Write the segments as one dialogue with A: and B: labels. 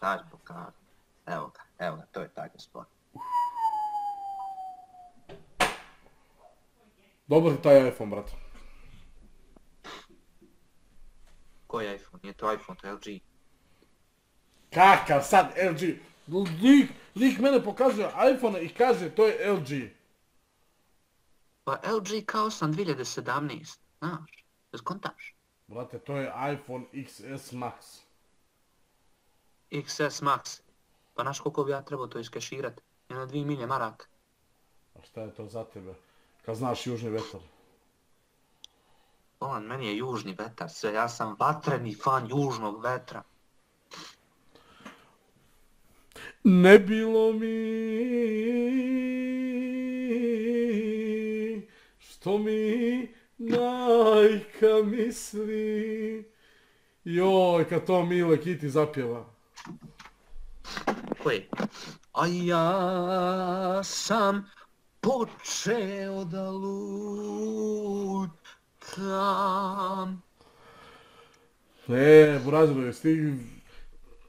A: Daj pokaži. Evo ga, to je taj gospod.
B: Dobar ti taj iPhone, brate.
A: Koji je iPhone? Nije to iPhone, to je LG.
B: Kakav sad LG? Lik mene pokazuje iPhone i kaže to je LG.
A: Pa LG kao sam 2017, znaš, bez kontaš.
B: Brate, to je iPhone XS Max.
A: XS Max. Pa znaš koliko bi ja trebao to iskeširat? Jedno 2 milje maraka.
B: A šta je to za tebe? Kad znaš južni vetar.
A: On, meni je južni vetar sve, ja sam vatreni fan južnog vetra.
B: Ne bilo mi što mi majka misli. Joj, kad to Mile Kiti zapjeva.
A: Koji? A ja sam počeo da lutam.
B: Burazeru, jesi ti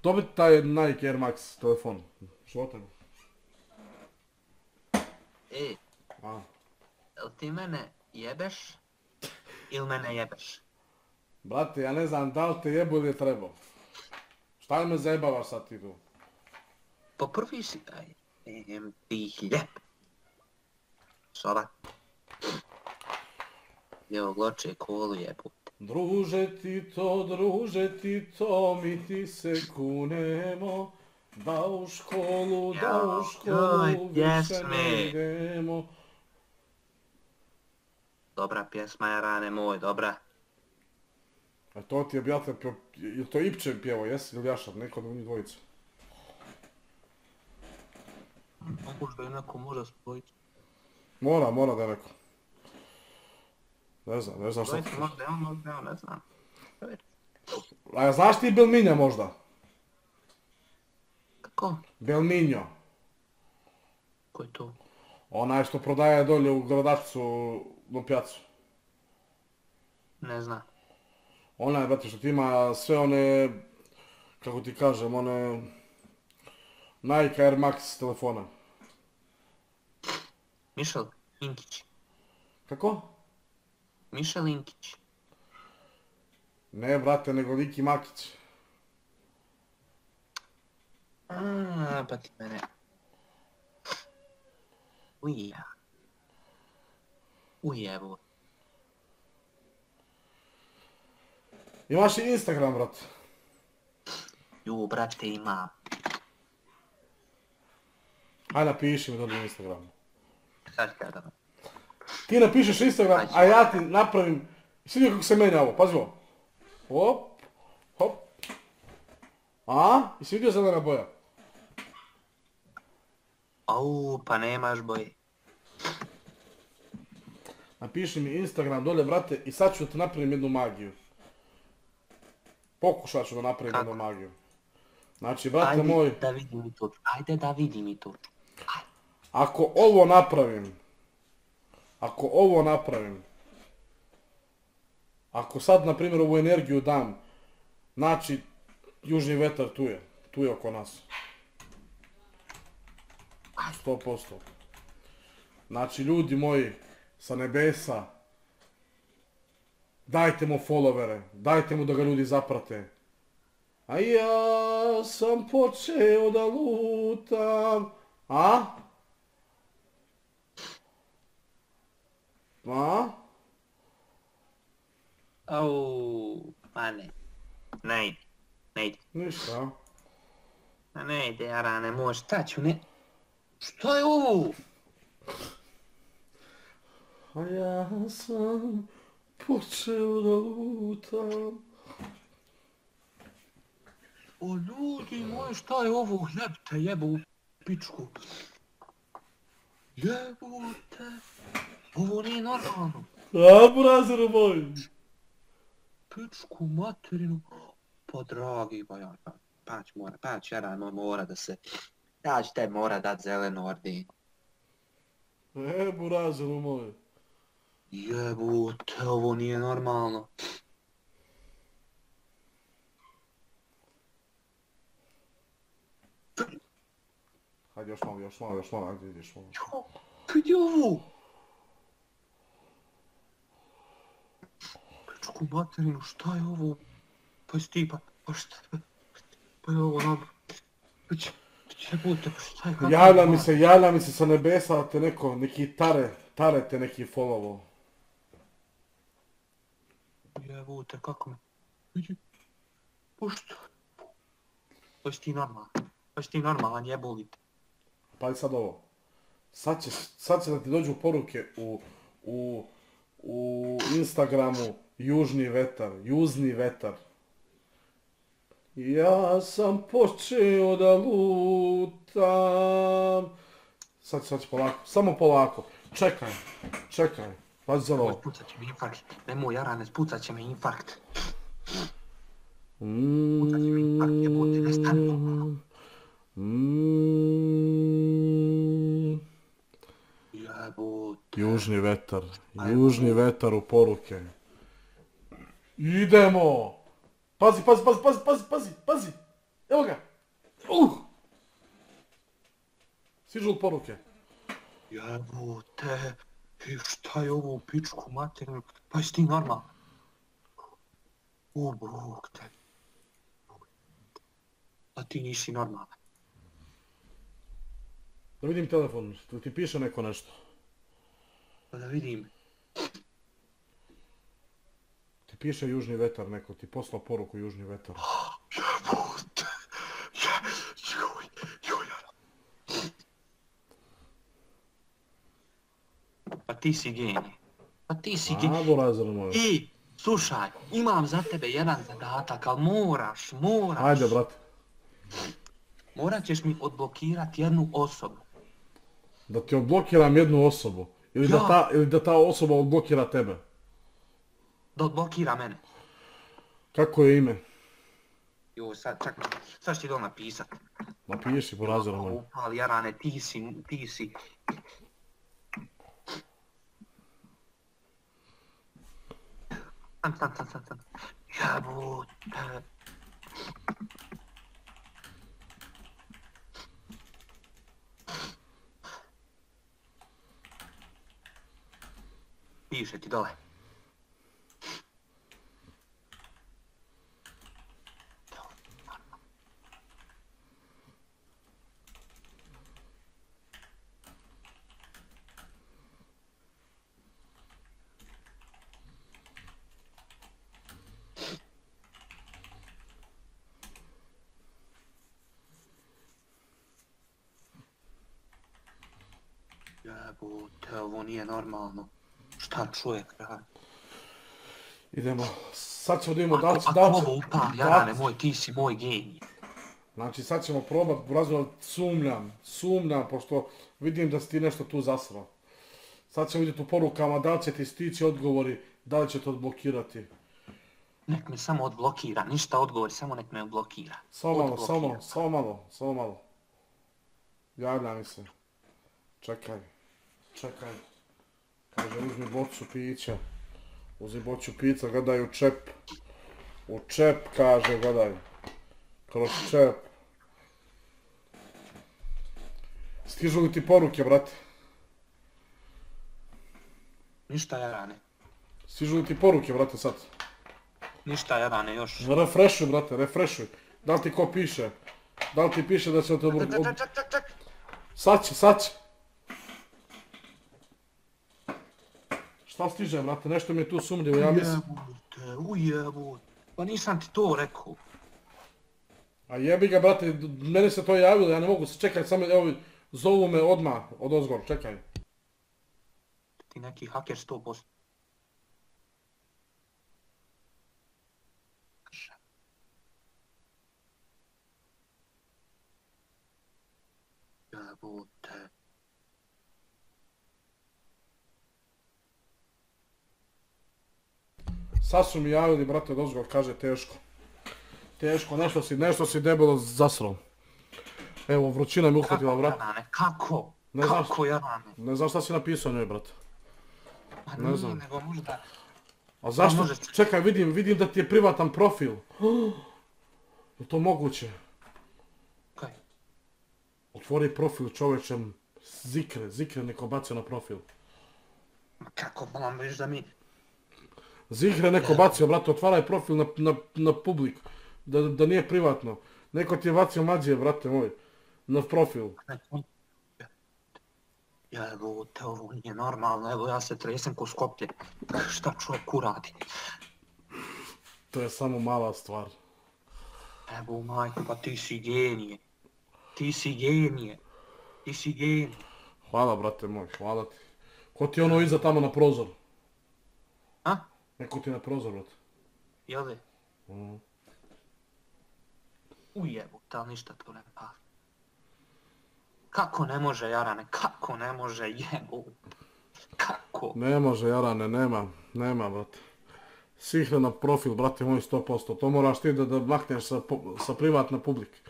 B: dobiti taj Nike Air Max telefon? Što te? A.
A: Jel ti mene jebeš ili mene jebeš?
B: Brate, ja ne znam da li te jebu ili je trebao. Šta li me zajebavaš sad ti tu?
A: Po prvi si ti hljeb. Soba. Evo gloče kolu jebut.
B: Druže ti to, mi ti se kunemo. Da u školu više ne idemo.
A: Dobra pjesma je rane moj, dobra.
B: A to ti je objavitelj, je to Ipčev pjevo, jesi ili Jašar, neko od njih dvojica?
A: Možda je neko može spojiti.
B: Mora da je neko. Ne znam šta ti...
A: Možda je on, ne znam.
B: A znaš ti Belminja možda?
A: Kako?
B: Belminjo.
A: Ko je to?
B: Onaj što prodaje dolje u Gradačcu na pjacu.
A: Ne znam.
B: Onaj, brate, što ti ima sve one, kako ti kažem, one Nike Air Max telefona.
A: Mišel Inkić.
B: Kako?
A: Mišel Inkić.
B: Ne, brate, nego Liki Makić.
A: Pa ti mene. Ujevo.
B: Imaš i Instagram, brate.
A: Brate, imam.
B: Ajde napiši mi to na Instagramu.
A: Sad kada?
B: Ti napišeš Instagram, a ja ti napravim... Svidio kako se menja ovo, pazi ovo. Hop. A? I si vidio zelena boja?
A: Pa nemaš boje.
B: Napiši mi Instagram dolje, brate, i sad ću da ti napravim jednu magiju. Pokušat ću da napravim jednu magiju. Znači, brate moj...
A: Ajde da vidim i to.
B: Ako ovo napravim, ako sad, na primjer, ovu energiju dam, znači, južni vetar tu je oko nas. 100%. Znači, ljudi moji, sa nebesa, dajte mu followere, dajte mu da ga ljudi zaprate. A ja sam počeo da lutam. A? A?
A: Ma ne. Ne ide.
B: Ništa.
A: Ne ide, jarane moj, šta ću ne... Šta je ovo?
B: A ja sam počeo da lutam.
A: O ljudi moji, šta je ovo? Hljeb te jebo u pičku. Jebote. Ovo nije normalno.
B: A, burazeru moj.
A: Pičku materinu. Pa dragi, pać jaran mora da se... Ja ću te mora dat zelenu ordinu.
B: Burazeru moj.
A: Jebote, ovo nije normalno.
B: Ajde, još malo, ajde, još malo.
A: Jo, vidi ovo! Pičku materinu, šta je ovo? Pa jesi pa šta je? Pa je ovo nam... Jebote, pa šta je?
B: Javlja mi se sa nebesa da te neki tare te neki followo.
A: Jebote, kako me... Vidi... Pošto? Pa jesi ti normalan, jebolite.
B: Pa sad ovo. Sad će da ti dođu poruke u Instagramu južni vetar. Ja sam počeo da lutam. Sad će polako, samo polako. Čekaj. Pazi za ovo.
A: Spucat će mi infarkt. Nemoj, Jarane, spucat će me infarkt. Jebote, ne stani. Jebote.
B: Južni vetar u poruke. Idemo! Pazi! Evo ga! Stižu poruke.
A: Jebote. I šta je ovo u pičku materinu? Pa jesi ti normalan? O, Bog te. A ti nisi normalan.
B: Da vidim telefon, ti piše neko nešto.
A: Pa da vidim.
B: Ti piše južni vetar neko, ti poslao poruku južni vetar.
A: Jebote. Joj. Pa ti si genij.
B: Abo razred moj.
A: I, slušaj, imam za tebe jedan zadatak, ali moraš.
B: Ajde, brate.
A: Morat ćeš mi odblokirati jednu osobu.
B: Da ti odblokiram jednu osobu? Ili da ta osoba odblokira tebe?
A: Da odblokira mene.
B: Kako je ime?
A: Jo, sad ću ti to napisat.
B: Napiši, po razred moj.
A: Ali Jarane, ti si. Stan. Jebote. Piše ti dole. Jebote, ovo nije normalno. Šta čovjek radi?
B: Idemo, sad ćemo da vidimo da li će...
A: Ako ovo upali, Jarane moj, ti si moj genij.
B: Znači sad ćemo probati, razvoj, sumnjam, pošto vidim da si ti nešto tu zasrao. Sad ćemo vidjeti u porukama da li će ti stići odgovori, da li će te odblokirati.
A: Nek me samo odblokira, ništa odgovori, samo nek me odblokira.
B: Samo malo. Javlja mi se. Čekaj. Kaže, uzmi bocu pića. Uzmi bocu pića, gledaj u čep. U čep, kaže, gledaj. Kroz čep. Stižu li ti poruke, brate?
A: Ništa, Jarane.
B: Stižu li ti poruke, brate, sad?
A: Ništa, Jarane, još.
B: Refreshuj, brate, refreshuj. Da li ti ko piše? Da li ti piše da će te...
A: Čak.
B: Sad će. Šta stiže, brate? Nešto mi je tu sumnjivo, ja mislim...
A: Ujebote. Pa nisam ti to rekao.
B: A jebi ga, brate, meni se to javilo, ja ne mogu se čekaj, samo evo, zovu me odmah od ozgor, čekaj.
A: Ti neki haker 100%. Jebote.
B: Sad su mi javili, brate, od ozgor, kaže teško. Teško, nešto si debelo zasrao. Evo, vrućina mi uhvatila, brate.
A: Kako? Kako, Jarane?
B: Ne znam šta si napisao njoj, brate.
A: Pa nije, nego možda...
B: A zašto? Čekaj, vidim da ti je privatan profil. Je to moguće?
A: Kaj?
B: Otvori profil čovječem. Zikre neko bacio na profil.
A: Ma kako bolam viš da mi...
B: Zikre neko bacio, brate, otvaraj profil na publik. Da nije privatno. Neko ti je bacio mađije, brate moj. Na profil.
A: Evo, te ovo nije normalno, evo ja se tresem ko Skoplje. Šta čovjek uradi?
B: To je samo mala stvar.
A: Evo majko, pa ti si genije. Ti si genije. Ti si genije.
B: Hvala, brate moj, hvala ti. Ko ti je ono iza tamo na prozor?
A: A?
B: Neko ti je na prozor, brate.
A: Jel li? Ujebote, ali ništa to ne pali. Kako ne može, Jarane, kako ne može, jebote. Kako?
B: Ne može, Jarane, nema, brate. Sihre na profil, brate moj, 100%. To moraš ti da makneš sa privatne publike.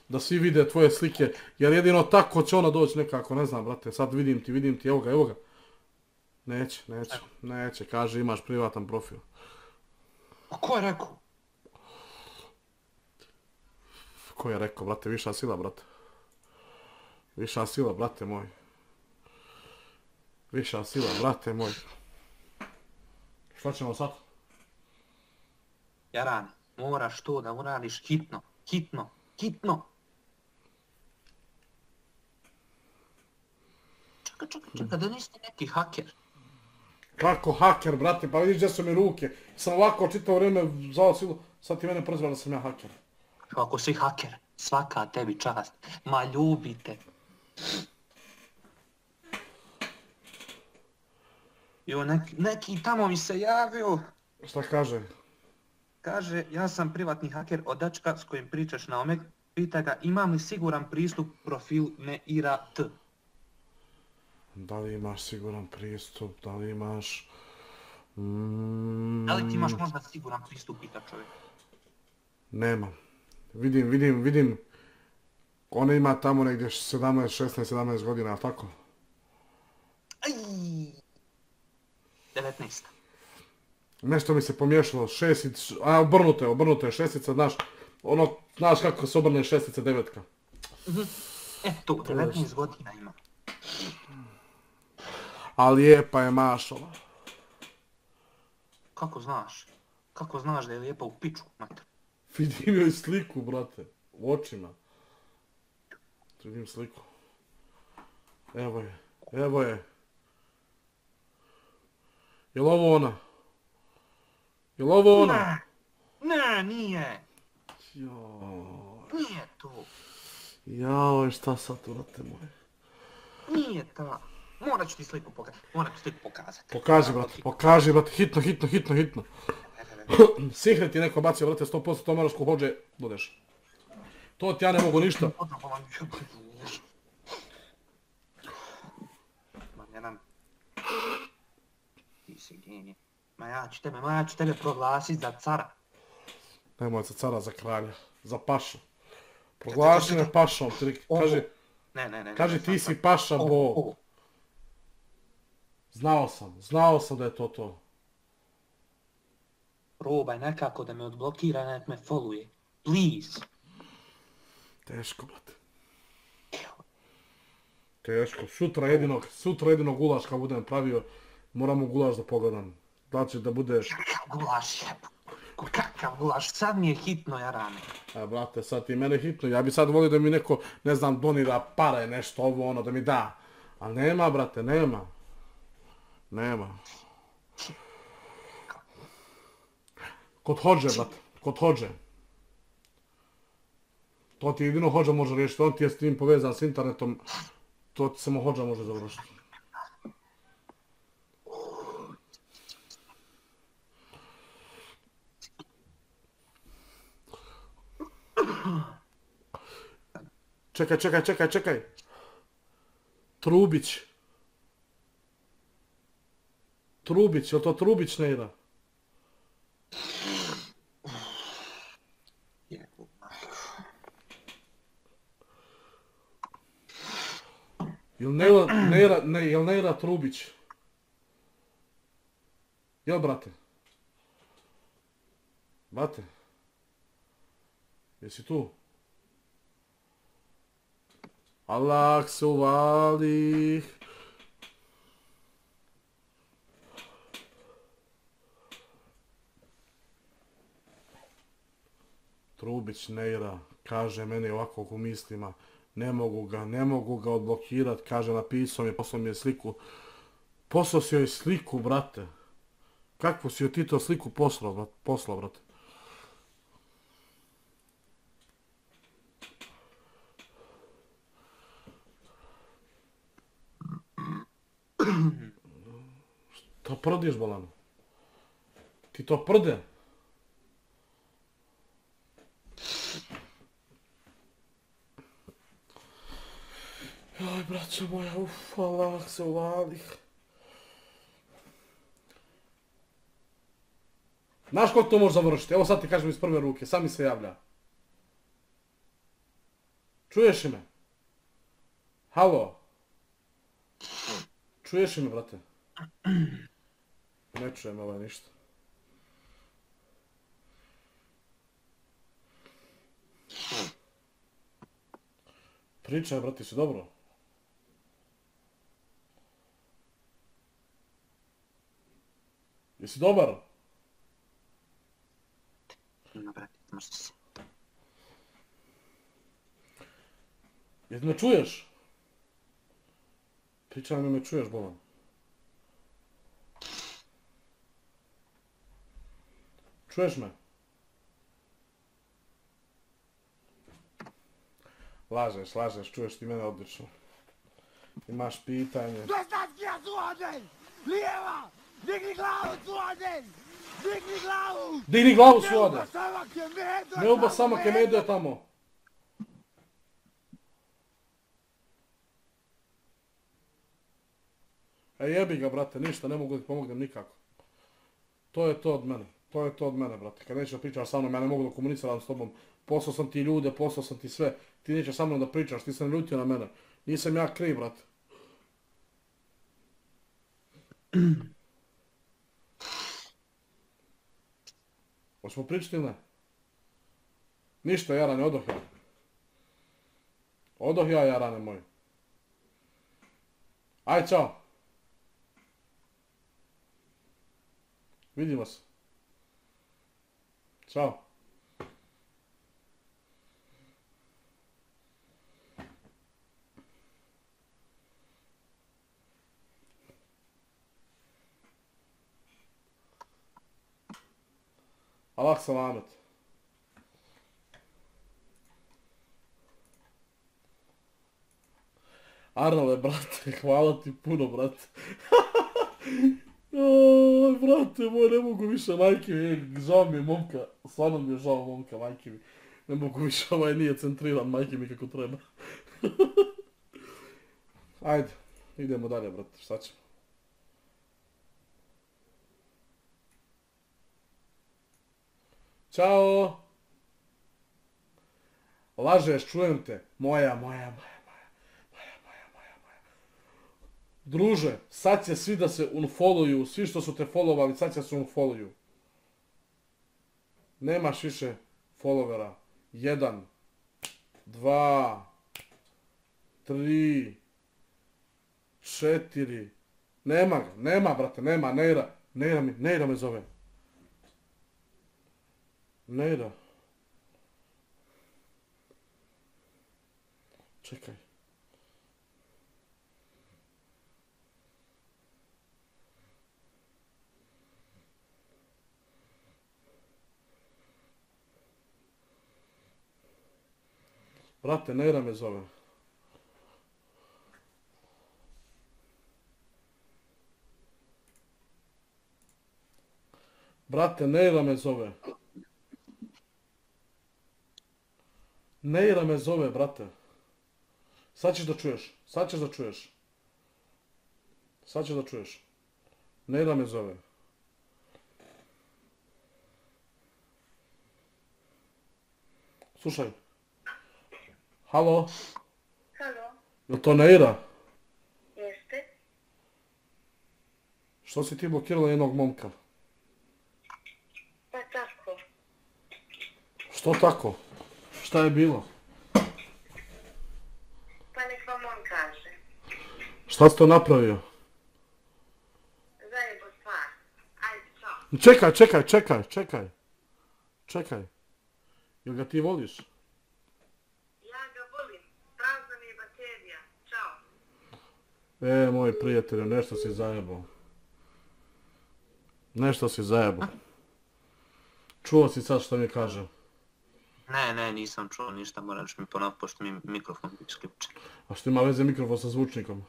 B: Da svi vide tvoje slike, jer jedino tako će ona doći nekako, ne znam, brate. Sad vidim ti, evo ga. Neće, kaže imaš privatan profil.
A: A ko je rekao?
B: Ko je rekao, brate, viša sila, brate. Viša sila, brate moj. Viša sila, brate moj. Šta ćemo sad?
A: Jarane, moraš to da uradiš hitno. Čekaj, da nisi neki haker.
B: Kako haker, brate, pa vidiš gdje su mi ruke. Sam ovako čitao vrijeme zvao silu, sad ti mene prozvala da sam ja haker.
A: Ako si haker, svaka tebi čast. Ma ljubite. Jo, neki tamo mi se javio.
B: Šta kaže?
A: Kaže, ja sam privatni haker od dačka s kojim pričaš na Omeg. Pita ga, imam li siguran pristup profilu Neira T?
B: Da li imaš siguran pristup, da li imaš...
A: Da li ti imaš možda siguran pristup, pita čovjek?
B: Nema. Vidim. Ona ima tamo negdje 16-17 godina, ali tako?
A: Aj! 19.
B: Nešto mi se pomiješalo, obrnuto je šestica, znaš kako se obrne šestica devetka.
A: To, 19 godina ima.
B: A lijepa je mašala.
A: Kako znaš? Kako znaš da je lijepa u piču, mater?
B: Vidim joj sliku, brate, u očima. Vidim sliku. Evo je. Jel' ovo ona?
A: Ne, nije.
B: Joj.
A: Nije to.
B: Joj, šta sad, brate moje?
A: Nije ta. Morat ću ti sliku pokazati.
B: Pokaži, brate, hitno. Sihre ti neko bacio, brate, 100%, to moraš ko hođe, budeš. To ti ja ne mogu ništa.
A: Ti si genije. Ma ja ću tebe proglasit za cara.
B: Nemoj za cara, za kralja, za pašu. Proglaši me pašom, kaže ti si paša Bog. Znao sam da je to.
A: Probaj nekako da me odblokira, nek me followuje. Please.
B: Teško, brate. Teško. Sutra jedinog gulaš kad budem pravio, moramo gulaš da pogledam. Da će da bude...
A: Kakav gulaš, sad mi je hitno, Jarane.
B: Brate, sad ti mene hitno, ja bi sad volio da mi neko, ne znam, donira pare, nešto ovo, ono, da mi da. Ali nema, brate, nema. Kod hođe, brate, kod hođe. To ti jedino hođa može riješiti, on ti je s tim povezan s internetom, to ti samo hođa može završiti. Čekaj. Trubić, je li to Trubić Neira? Jel' Neira Trubić? Jel' brate? Jesi tu? Allah se uvali. Trubić Neira kaže meni ovako u mislima, ne mogu ga odblokirat, kaže napisao mi, poslao mi je sliku. Poslao si joj sliku, brate. Kakvu si joj ti to sliku poslao, brate? To prdiš, bolano? Ti to prde? Joj, braćo moja, Allah se uvali. Znaš kako to može završiti? Evo sad ti kažem iz prve ruke, sam mi se javlja. Čuješ li me? Halo? Čuješ li me, brate? Ne čujem ovaj ništa. Pričaj, brate, si dobro? Jesi dobar?
A: No, brate, možda se.
B: Jesi me čuješ? Pričaj mi me čuješ, bolan. Čuješ me? Lažeš, čuješ ti mene odlično. Imaš pitanje.
C: Dostatki ja suhoden! Lijeva! Digni glavu suhoden! Digni glavu!
B: Digni glavu suhoden!
C: Ne uba
B: samo Kemedo je tamo. Jebi ga, brate, ništa, ne mogu da ti pomognem nikako. To je to od mene, brate. Kad nećeš da pričaš sa mnom, ja ne mogu da komuniciram s tobom. Poslao sam ti ljude, poslao sam ti sve. Ti nećeš sa mnom da pričaš, ti se naljutio na mene. Nisam ja kriv, brate. Hoćemo pričati ili ne? Ništa, Jarane, odoh ja. Odoh ja, Jarane moj. Aj, čao. Vidimo se. Ćao. Allah salamet. Arnole, brate, hvala ti puno, brate. Oj, brate moj, ne mogu više, majke mi, žao mi je momka, stvarno mi je žao momka, majke mi. Ne mogu više, ovaj nije centriran, majke mi kako treba. Ajde, idemo dalje, brate, šta ćemo? Ćao! Lažeš, čujem te. Moja. Druže, sad će svi da se unfollowuju, svi što su te followali, sad će se unfollowuju. Nemaš više followera. 1, 2, 3, 4. Nema, brate, nema, Neira me zove. Neira. Čekaj. Brate, Neira me zove. Brate, Neira me zove. Neira me zove, brate. Sad ćeš da čuješ. Neira me zove. Slušaj. Halo?
D: Halo,
B: Je li to Neira?
D: jeste?
B: Što si ti blokirala jednog momka?
D: Pa tako.
B: Što tako? Šta je bilo?
D: Pa nek
B: Šta si to napravio?
D: Zajebo stvar. Ajde, čao.
B: Čekaj. Jel ga ti voliš?
D: Ja ga volim. Prazna mi je baterija. Čao.
B: Moj prijatelju, nešto si zajebao. Čuo si sad što mi kaže.
A: Ne, nisam čuo ništa, moraš mi ponoviti pošto mi mikrofon isključen.
B: A što ima veze mikrofon sa zvučnikom?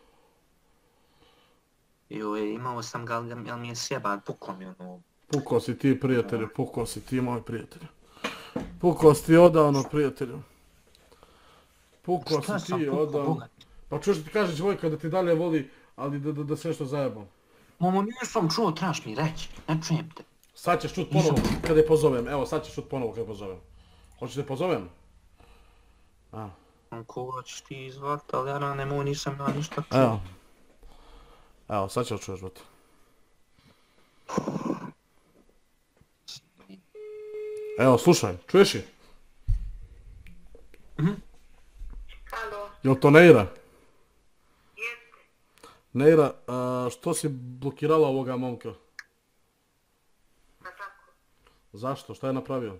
A: Joj, imao sam ga, ali mi je sjeban, puklo mi ono.
B: Pukao si ti prijatelju, pukao si ti moj prijatelju. Pukao si ti odavno prijatelju. Pukao si ti odavno. Pa čuš ti kažeš Vojka da ti dalje voli, ali da se nešto zajebam.
A: Mamo, nisam čuo, trebaš mi reći, ne čujem te.
B: Sad ćeš čut ponovo kada je pozovem, evo sad ćeš čut ponovo kada je pozovem. Hoćeš da je pozovem?
A: Koga ćeš ti izvat, ali ja nemoj, nisam ja ništa čuo.
B: Evo, sad ćeš čuješ brate. Evo, slušaj, čuješ je?
D: Halo.
B: Jel to Neira?
D: Jeste.
B: Neira, što si blokirala ovoga momka?
D: Pa tako.
B: Zašto? Šta je napravio?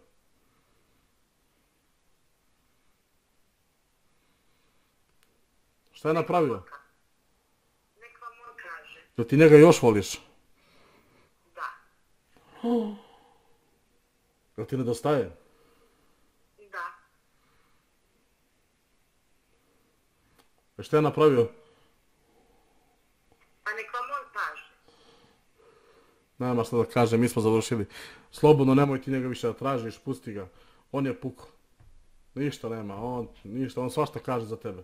B: Šta je napravio?
D: Nek vam on kaže.
B: Jel ti njega još voliš?
D: Da.
B: Jel ti nedostaje?
D: Da.
B: Šta je napravio?
D: Pa nek vam on kaže.
B: Nema šta da kažem, mi smo završili. Slobodno nemoj ti njega više da tražiš, pusti ga. On je pukao. Ništa nema, on svašta kaže za tebe.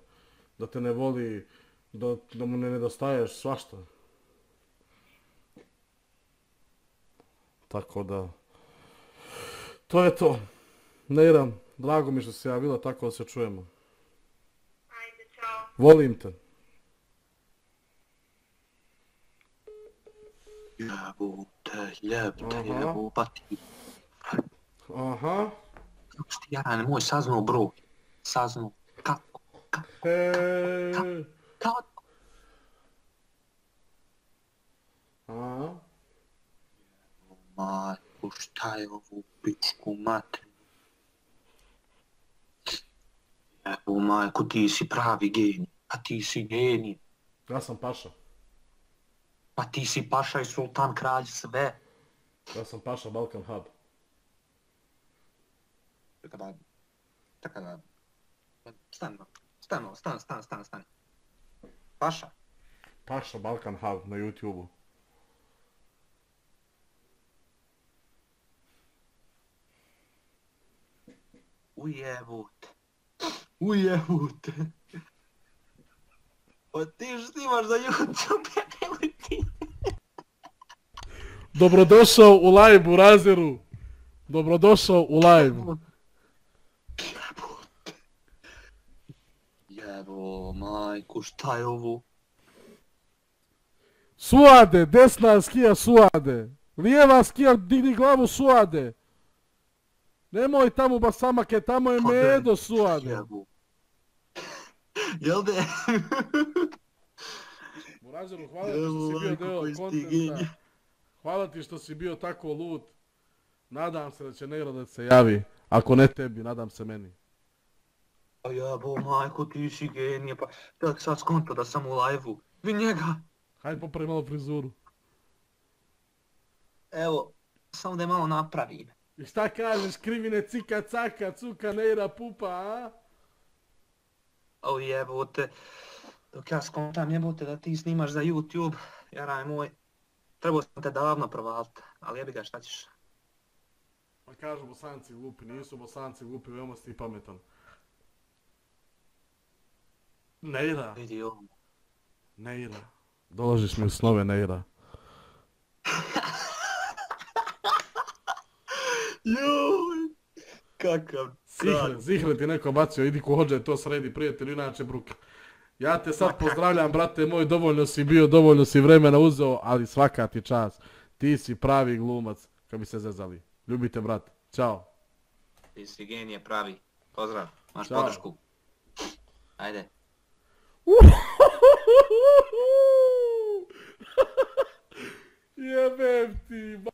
B: Da te ne voli, da mu ne nedostaješ, svašta. Tako da... To je to. Neira, drago mi što se javila, tako da se čujemo.
D: Ajde, čao.
B: Volim te.
A: Jebu, pa ti.
B: Aha.
A: Kako si ti jarane moj saznao broj? Saznao. Kako? Kako?
B: Aha.
A: Majko, šta je ovu pičku materinu? Evo, majko, ti si pravi genij. A ti si genij.
B: Ja sam Paša.
A: Pa ti si Paša i Sultan, kralj, sve.
B: Ja sam Paša Balkan Hub.
A: Čekaj da... Stani. Paša?
B: Paša Balkan Hub na YouTube-u.
A: Ujebute. Pa ti snimaš za YouTube, ili ti?
B: Dobrodošao u live u Razeru. Dobrodošao u live.
A: Jebo, majku, šta je ovo?
B: Suade, desna skija Suade. Lijeva skija, digni glavu Suade. Nemoj tamo basamake, tamo je Medo Suade.
A: Jebo. Jel de?
B: U Razeru, hvala ti što si bio deo kontenta. Hvala ti što si bio tako lud. Nadam se da će Neira da se javi. Ako ne tebi, nadam se meni.
A: A jebo, majko, ti si genije, pa tek sad skonto da sam u live-u. Vi njega.
B: Hajde popravi malo frizuru.
A: Evo, samo da je malo napravim.
B: I šta kažeš, krivine, cika, caka, cuka, Neira, pupa, a?
A: O jebote, dok ja skontam jebote da ti snimaš za YouTube, jaraj moj, trebao sam te davno provalit, ali jebi ga, šta ćeš?
B: Pa kažu Bosanci glupi, nisu Bosanci glupi, veoma si ti pametan. Neira.
A: Vidi ovo.
B: Neira. Dolaziš mi u snove, Neira.
A: Joj, kakav
B: Zihren ti neko bacio, idi ko hođe to sredi, prijatelju, inače bruka. Ja te sad pozdravljam, brate moj, dovoljno si bio, dovoljno si vremena uzeo, ali svaka ti čast. Ti si pravi glumac, kad bi se zezali. Ljubite, brat. Ćao.
A: Ti si genije pravi. Pozdrav, imaš
B: Ćao.
A: podršku. Ajde.
B: Jebem ti,